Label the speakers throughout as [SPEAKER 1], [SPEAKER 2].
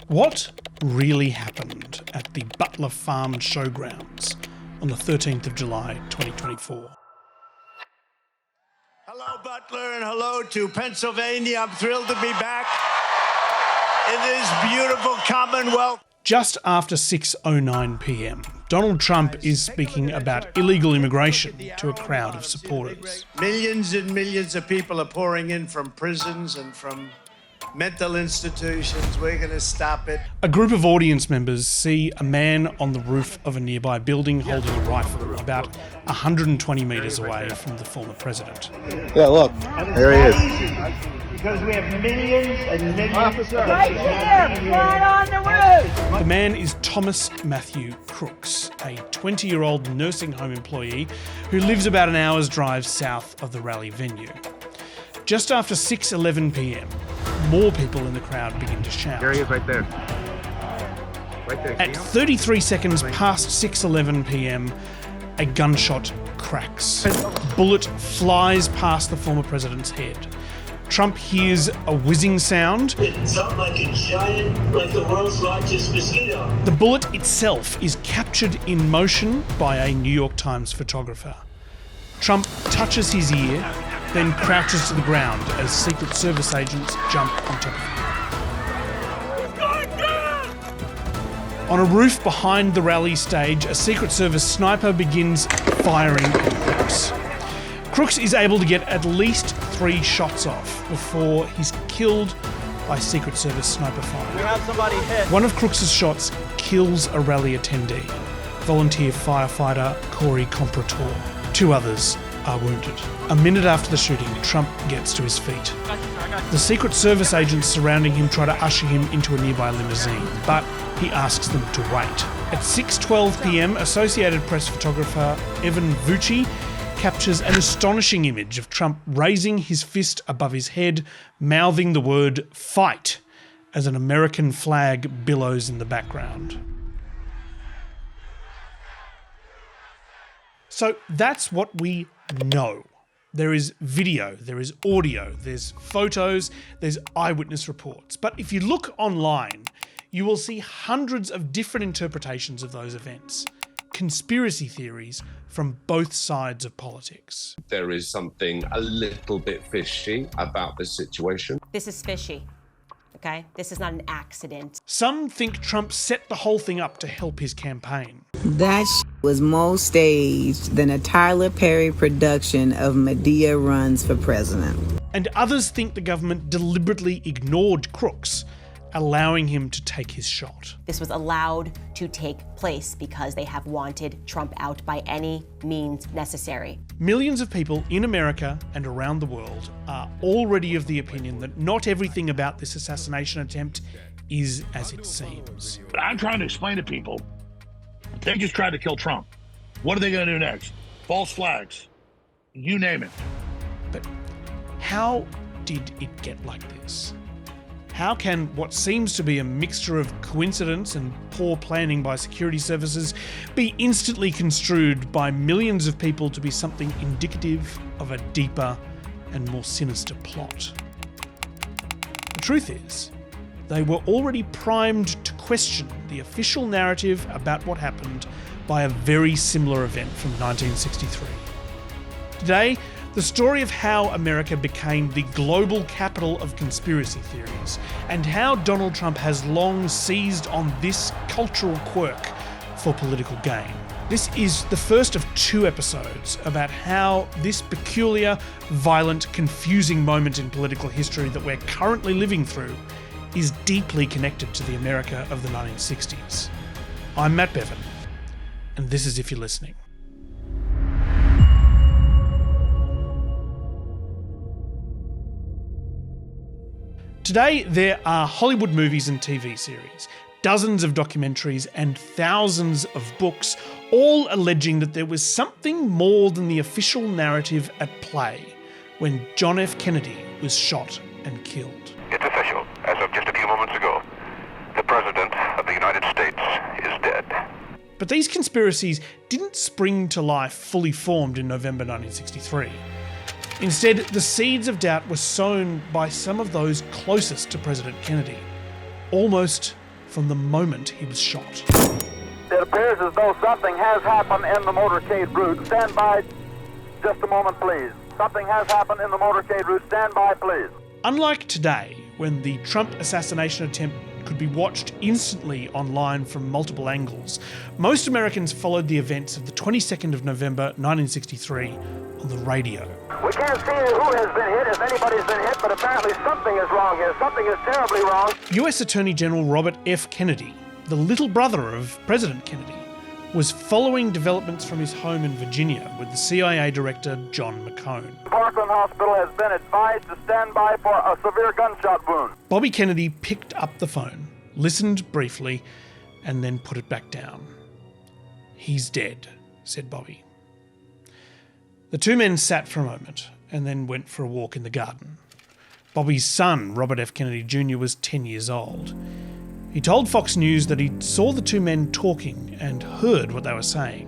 [SPEAKER 1] What really happened at the Butler Farm Showgrounds on the 13th of July 2024?
[SPEAKER 2] Hello, Butler, and hello to Pennsylvania. I'm thrilled to be back in this beautiful Commonwealth.
[SPEAKER 1] Just after 6:09 p.m, Donald Trump is speaking about illegal immigration to a crowd of supporters.
[SPEAKER 2] Millions and millions of people are pouring in from prisons and from mental institutions. We're going to stop it.
[SPEAKER 1] A group of audience members see a man on the roof of a nearby building holding a rifle about 120 metres away from the former president.
[SPEAKER 3] Yeah, look, there he is.
[SPEAKER 2] Because we have millions and millions.
[SPEAKER 4] Right here, right on the roof.
[SPEAKER 1] The man is Thomas Matthew Crooks, a 20-year-old nursing home employee who lives about an hour's drive south of the rally venue. Just after 6:11 p.m, more people in the crowd begin to shout.
[SPEAKER 3] There he is right there. Right there.
[SPEAKER 1] At 33 seconds past 6:11 p.m, a gunshot cracks. A bullet flies past the former president's head. Trump hears a whizzing sound.
[SPEAKER 5] It sounded like a giant, like the world's largest mosquito.
[SPEAKER 1] The bullet itself is captured in motion by a New York Times photographer. Trump touches his ear, then crouches to the ground as Secret Service agents jump on top of him. On a roof behind the rally stage, a Secret Service sniper begins firing at Crooks. Crooks is able to get at least 3 shots off before he's killed by Secret Service sniper fire.
[SPEAKER 4] We have somebody hit.
[SPEAKER 1] One of Crooks' shots kills a rally attendee, volunteer firefighter Corey Comprator. 2 others are wounded. A minute after the shooting, Trump gets to his feet. The Secret Service agents surrounding him try to usher him into a nearby limousine, but he asks them to wait. At 6:12 p.m, Associated Press photographer Evan Vucci captures an astonishing image of Trump raising his fist above his head, mouthing the word "fight" as an American flag billows in the background. So that's what we know. There is video, there is audio, there's photos, there's eyewitness reports. But if you look online, you will see hundreds of different interpretations of those events. Conspiracy theories from both sides of politics.
[SPEAKER 6] There is something a little bit fishy about this situation.
[SPEAKER 7] This is fishy, okay? This is not an accident.
[SPEAKER 1] Some think Trump set the whole thing up to help his campaign.
[SPEAKER 8] That was more staged than a Tyler Perry production of Medea Runs for President.
[SPEAKER 1] And others think the government deliberately ignored Crooks, allowing him to take his shot.
[SPEAKER 7] This was allowed to take place because they have wanted Trump out by any means necessary.
[SPEAKER 1] Millions of people in America and around the world are already of the opinion that not everything about this assassination attempt is as it seems.
[SPEAKER 9] I'm trying to explain to people, they just tried to kill Trump. What are they going to do next? False flags. You name it.
[SPEAKER 1] But how did it get like this? How can what seems to be a mixture of coincidence and poor planning by security services be instantly construed by millions of people to be something indicative of a deeper and more sinister plot? The truth is, they were already primed to question the official narrative about what happened by a very similar event from 1963. Today, the story of how America became the global capital of conspiracy theories, and how Donald Trump has long seized on this cultural quirk for political gain. This is the first of 2 episodes about how this peculiar, violent, confusing moment in political history that we're currently living through is deeply connected to the America of the 1960s. I'm Matt Bevan, and this is If You're Listening. Today, there are Hollywood movies and TV series, dozens of documentaries and thousands of books, all alleging that there was something more than the official narrative at play when John F. Kennedy was shot and killed.
[SPEAKER 10] It's official. As of just a few moments ago, the President of the United States is dead.
[SPEAKER 1] But these conspiracies didn't spring to life fully formed in November 1963. Instead, the seeds of doubt were sown by some of those closest to President Kennedy, almost from the moment he was shot.
[SPEAKER 4] It appears as though something has happened in the motorcade route. Stand by just a moment, please. Something has happened in the motorcade route. Stand by, please.
[SPEAKER 1] Unlike today, when the Trump assassination attempt could be watched instantly online from multiple angles, most Americans followed the events of the 22nd of November 1963 on the radio.
[SPEAKER 4] We can't see who has been hit, if anybody's been hit, but apparently something is wrong here. Something is terribly wrong.
[SPEAKER 1] US Attorney General Robert F. Kennedy, the little brother of President Kennedy, was following developments from his home in Virginia with the CIA Director John McCone.
[SPEAKER 4] Parkland Hospital has been advised to stand by for a severe gunshot wound.
[SPEAKER 1] Bobby Kennedy picked up the phone, listened briefly, and then put it back down. "He's dead," said Bobby. The two men sat for a moment and then went for a walk in the garden. Bobby's son, Robert F. Kennedy Jr., was 10 years old. He told Fox News that he saw the two men talking and heard what they were saying.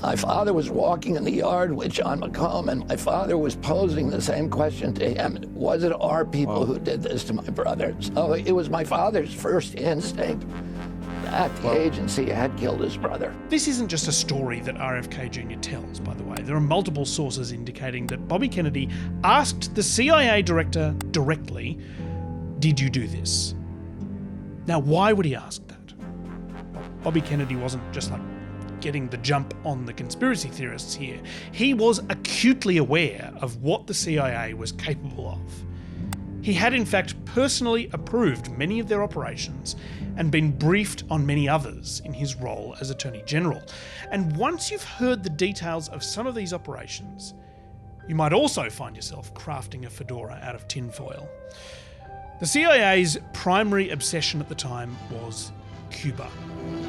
[SPEAKER 11] My father was walking in the yard with John McComb, and my father was posing the same question to him. Was it our people who did this to my brother? So it was my father's first instinct that the agency had killed his brother.
[SPEAKER 1] This isn't just a story that RFK Jr. tells, by the way. There are multiple sources indicating that Bobby Kennedy asked the CIA director directly, "Did you do this?" Now, why would he ask that? Well, Bobby Kennedy wasn't just like getting the jump on the conspiracy theorists here. He was acutely aware of what the CIA was capable of. He had in fact personally approved many of their operations and been briefed on many others in his role as Attorney General. And once you've heard the details of some of these operations, you might also find yourself crafting a fedora out of tinfoil. The CIA's primary obsession at the time was Cuba.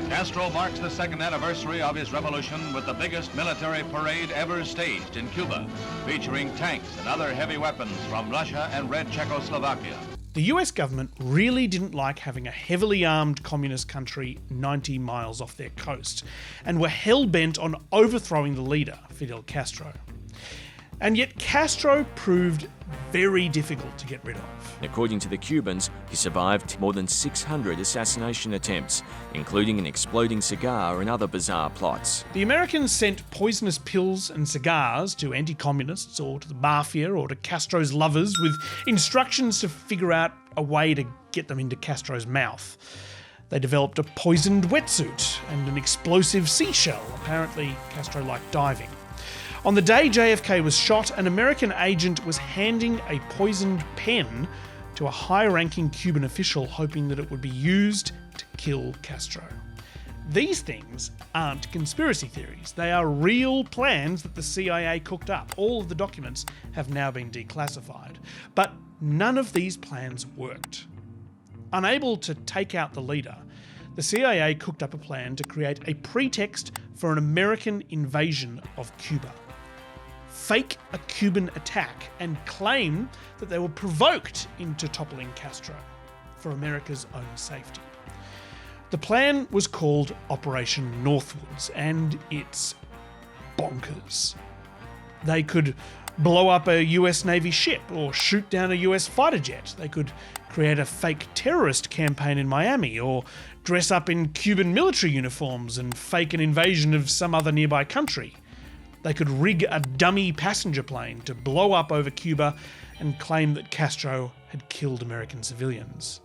[SPEAKER 12] Castro marks the second anniversary of his revolution with the biggest military parade ever staged in Cuba, featuring tanks and other heavy weapons from Russia and Red Czechoslovakia.
[SPEAKER 1] The US government really didn't like having a heavily armed communist country 90 miles off their coast, and were hell-bent on overthrowing the leader, Fidel Castro. And yet Castro proved very difficult to get rid of.
[SPEAKER 13] According to the Cubans, he survived more than 600 assassination attempts, including an exploding cigar and other bizarre plots.
[SPEAKER 1] The Americans sent poisonous pills and cigars to anti-communists or to the Mafia or to Castro's lovers with instructions to figure out a way to get them into Castro's mouth. They developed a poisoned wetsuit and an explosive seashell. Apparently, Castro liked diving. On the day JFK was shot, an American agent was handing a poisoned pen to a high-ranking Cuban official, hoping that it would be used to kill Castro. These things aren't conspiracy theories. They are real plans that the CIA cooked up. All of the documents have now been declassified. But none of these plans worked. Unable to take out the leader, the CIA cooked up a plan to create a pretext for an American invasion of Cuba. Fake a Cuban attack and claim that they were provoked into toppling Castro for America's own safety. The plan was called Operation Northwoods, and it's bonkers. They could blow up a US Navy ship or shoot down a US fighter jet. They could create a fake terrorist campaign in Miami or dress up in Cuban military uniforms and fake an invasion of some other nearby country. They could rig a dummy passenger plane to blow up over Cuba and claim that Castro had killed American civilians.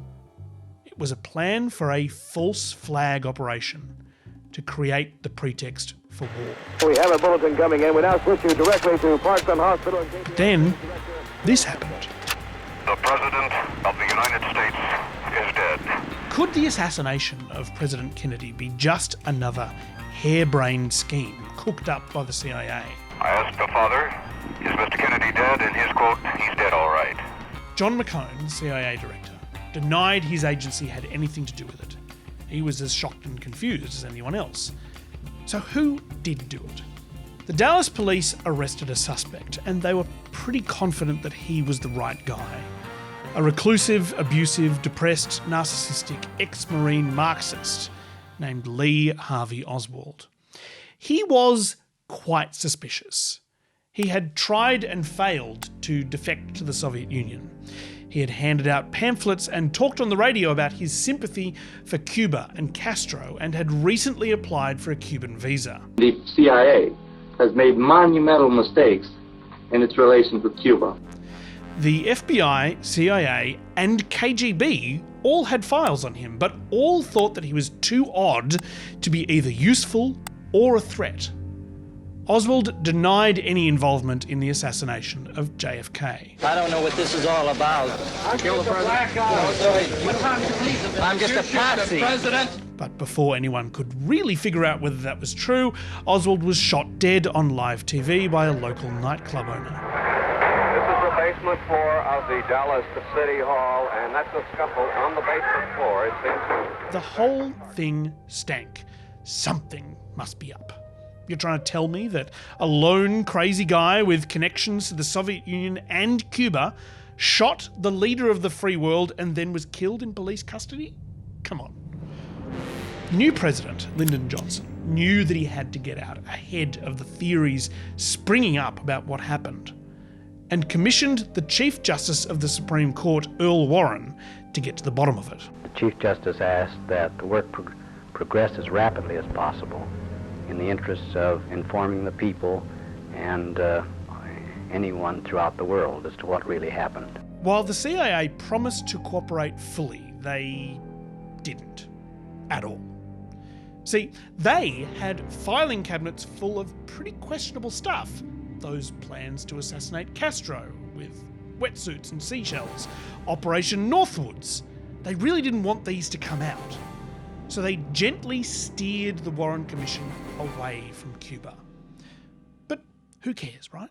[SPEAKER 1] It was a plan for a false flag operation to create the pretext for war.
[SPEAKER 4] We have a bulletin coming in. We now switch you directly to Parkland Hospital.
[SPEAKER 1] Then, this happened.
[SPEAKER 10] The President of the United States is dead.
[SPEAKER 1] Could the assassination of President Kennedy be just another harebrained scheme cooked up by the CIA?
[SPEAKER 10] I asked the father, is Mr. Kennedy dead? And his quote, he's dead all right.
[SPEAKER 1] John McCone, CIA director, denied his agency had anything to do with it. He was as shocked and confused as anyone else. So who did do it? The Dallas police arrested a suspect, and they were pretty confident that he was the right guy. A reclusive, abusive, depressed, narcissistic ex-Marine Marxist named Lee Harvey Oswald. He was quite suspicious. He had tried and failed to defect to the Soviet Union. He had handed out pamphlets and talked on the radio about his sympathy for Cuba and Castro, and had recently applied for a Cuban visa.
[SPEAKER 14] The CIA has made monumental mistakes in its relations with Cuba.
[SPEAKER 1] The FBI, CIA, and KGB all had files on him, but all thought that he was too odd to be either useful or a threat. Oswald denied any involvement in the assassination of JFK.
[SPEAKER 15] I don't know what this is all about. I'm just a patsy.
[SPEAKER 1] But before anyone could really figure out whether that was true, Oswald was shot dead on live TV by a local nightclub owner.
[SPEAKER 16] This is the basement floor of the Dallas City Hall, and that's a scuffle on the basement floor. It seems
[SPEAKER 1] the whole thing stank. Something must be up. You're trying to tell me that a lone crazy guy with connections to the Soviet Union and Cuba shot the leader of the free world and then was killed in police custody? Come on. The new president, Lyndon Johnson, knew that he had to get out ahead of the theories springing up about what happened, and commissioned the Chief Justice of the Supreme Court, Earl Warren, to get to the bottom of it.
[SPEAKER 17] The Chief Justice asked that the work progress as rapidly as possible in the interests of informing the people and anyone throughout the world as to what really happened.
[SPEAKER 1] While the CIA promised to cooperate fully, they didn't. At all. See, they had filing cabinets full of pretty questionable stuff. Those plans to assassinate Castro with wetsuits and seashells, Operation Northwoods. They really didn't want these to come out. So they gently steered the Warren Commission away from Cuba. But who cares, right?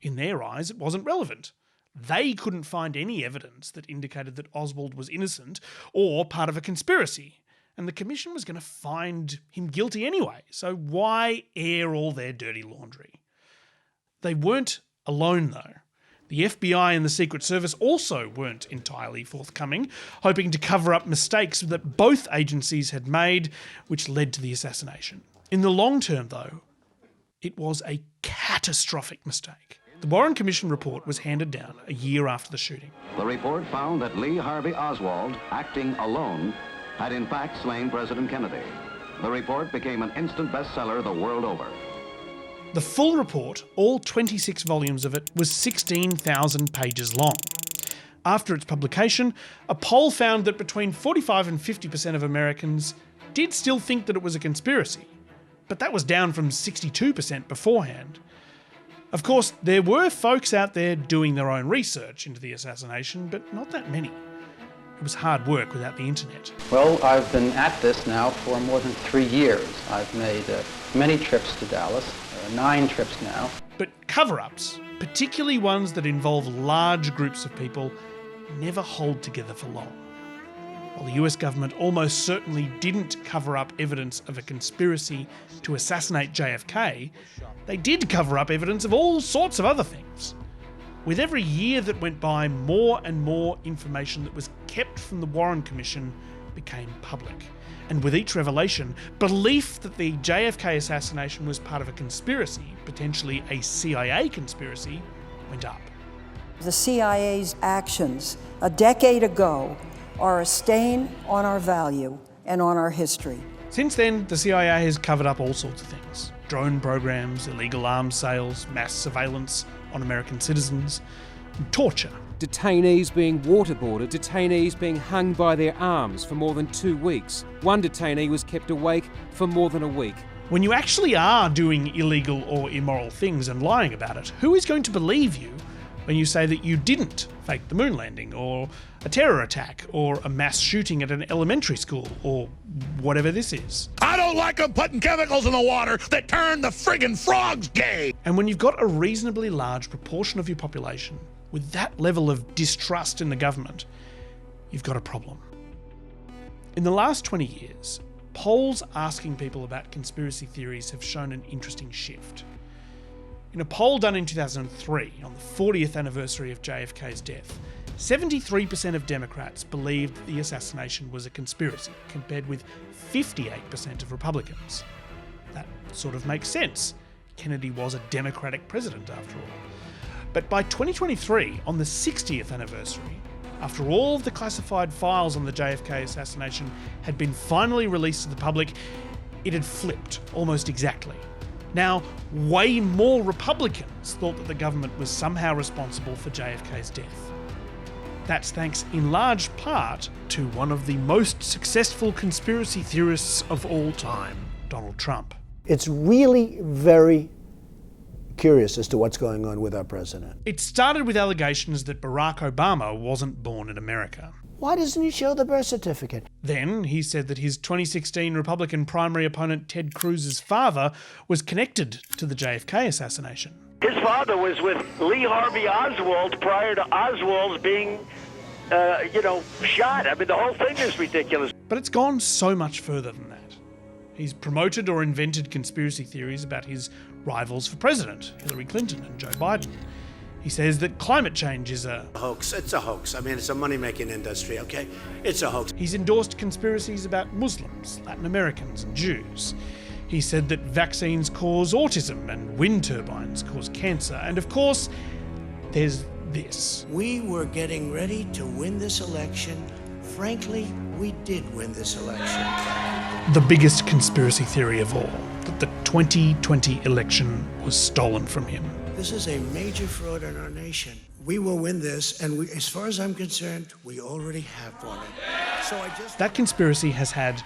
[SPEAKER 1] In their eyes, it wasn't relevant. They couldn't find any evidence that indicated that Oswald was innocent or part of a conspiracy, and the Commission was going to find him guilty anyway, so why air all their dirty laundry? They weren't alone, though. The FBI and the Secret Service also weren't entirely forthcoming, hoping to cover up mistakes that both agencies had made, which led to the assassination. In the long term, though, it was a catastrophic mistake. The Warren Commission report was handed down a year after the shooting.
[SPEAKER 18] The report found that Lee Harvey Oswald, acting alone, had in fact slain President Kennedy. The report became an instant bestseller the world over.
[SPEAKER 1] The full report, all 26 volumes of it, was 16,000 pages long. After its publication, a poll found that between 45 and 50% of Americans did still think that it was a conspiracy, but that was down from 62% beforehand. Of course, there were folks out there doing their own research into the assassination, but not that many. It was hard work without the internet.
[SPEAKER 19] Well, I've been at this now for more than 3 years. I've made many trips to Dallas, 9 trips now.
[SPEAKER 1] But cover-ups, particularly ones that involve large groups of people, never hold together for long. While the US government almost certainly didn't cover up evidence of a conspiracy to assassinate JFK, they did cover up evidence of all sorts of other things. With every year that went by, more and more information that was kept from the Warren Commission became public. And with each revelation, belief that the JFK assassination was part of a conspiracy, potentially a CIA conspiracy, went up.
[SPEAKER 20] The CIA's actions a decade ago are a stain on our value and on our history.
[SPEAKER 1] Since then, the CIA has covered up all sorts of things. Drone programs, illegal arms sales, mass surveillance on American citizens, and torture.
[SPEAKER 21] Detainees being waterboarded, detainees being hung by their arms for more than 2 weeks. One detainee was kept awake for more than a week.
[SPEAKER 1] When you actually are doing illegal or immoral things and lying about it, who is going to believe you when you say that you didn't fake the moon landing, or a terror attack, or a mass shooting at an elementary school, or whatever this is?
[SPEAKER 9] I don't like them putting chemicals in the water that turn the friggin' frogs gay!
[SPEAKER 1] And when you've got a reasonably large proportion of your population with that level of distrust in the government, you've got a problem. In the last 20 years, polls asking people about conspiracy theories have shown an interesting shift. In a poll done in 2003, on the 40th anniversary of JFK's death, 73% of Democrats believed the assassination was a conspiracy, compared with 58% of Republicans. That sort of makes sense. Kennedy was a Democratic president, after all. But by 2023, on the 60th anniversary, After all of the classified files on the JFK assassination had been finally released to the public, it had flipped almost exactly. Now, way more Republicans thought that the government was somehow responsible for JFK's death. That's thanks in large part to one of the most successful conspiracy theorists of all time, Donald Trump.
[SPEAKER 2] It's really very curious as to what's going on with our president.
[SPEAKER 1] It started with allegations that Barack Obama wasn't born in America.
[SPEAKER 2] Why doesn't he show the birth certificate?
[SPEAKER 1] Then he said that his 2016 Republican primary opponent Ted Cruz's father was connected to the JFK assassination.
[SPEAKER 15] His father was with Lee Harvey Oswald prior to Oswald's being, shot. I mean, the whole thing is ridiculous.
[SPEAKER 1] But it's gone so much further than that. He's promoted or invented conspiracy theories about his rivals for president, Hillary Clinton and Joe Biden. He says that climate change is a
[SPEAKER 22] hoax. It's a hoax. I mean, it's a money-making industry, okay? It's a hoax.
[SPEAKER 1] He's endorsed conspiracies about Muslims, Latin Americans, and Jews. He said that vaccines cause autism and wind turbines cause cancer. And of course, there's this.
[SPEAKER 22] We were getting ready to win this election. Frankly, we did win this election.
[SPEAKER 1] The biggest conspiracy theory of all, that the 2020 election was stolen from him.
[SPEAKER 22] This is a major fraud in our nation. We will win this, and as far as I'm concerned, we already have won it.
[SPEAKER 1] That conspiracy has had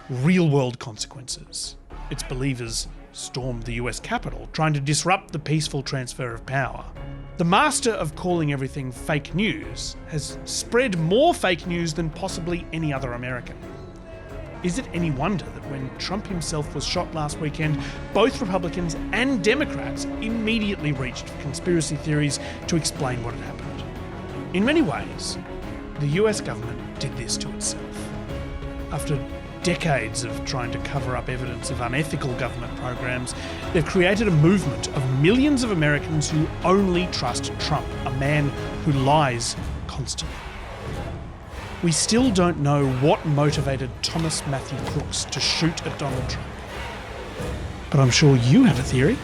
[SPEAKER 1] real-world consequences. Its believers stormed the US Capitol, trying to disrupt the peaceful transfer of power. The master of calling everything fake news has spread more fake news than possibly any other American. Is it any wonder that when Trump himself was shot last weekend, both Republicans and Democrats immediately reached for conspiracy theories to explain what had happened? In many ways, the US government did this to itself. After decades of trying to cover up evidence of unethical government programs, they've created a movement of millions of Americans who only trust Trump, a man who lies constantly. We still don't know what motivated Thomas Matthew Crooks to shoot at Donald Trump. But I'm sure you have a theory.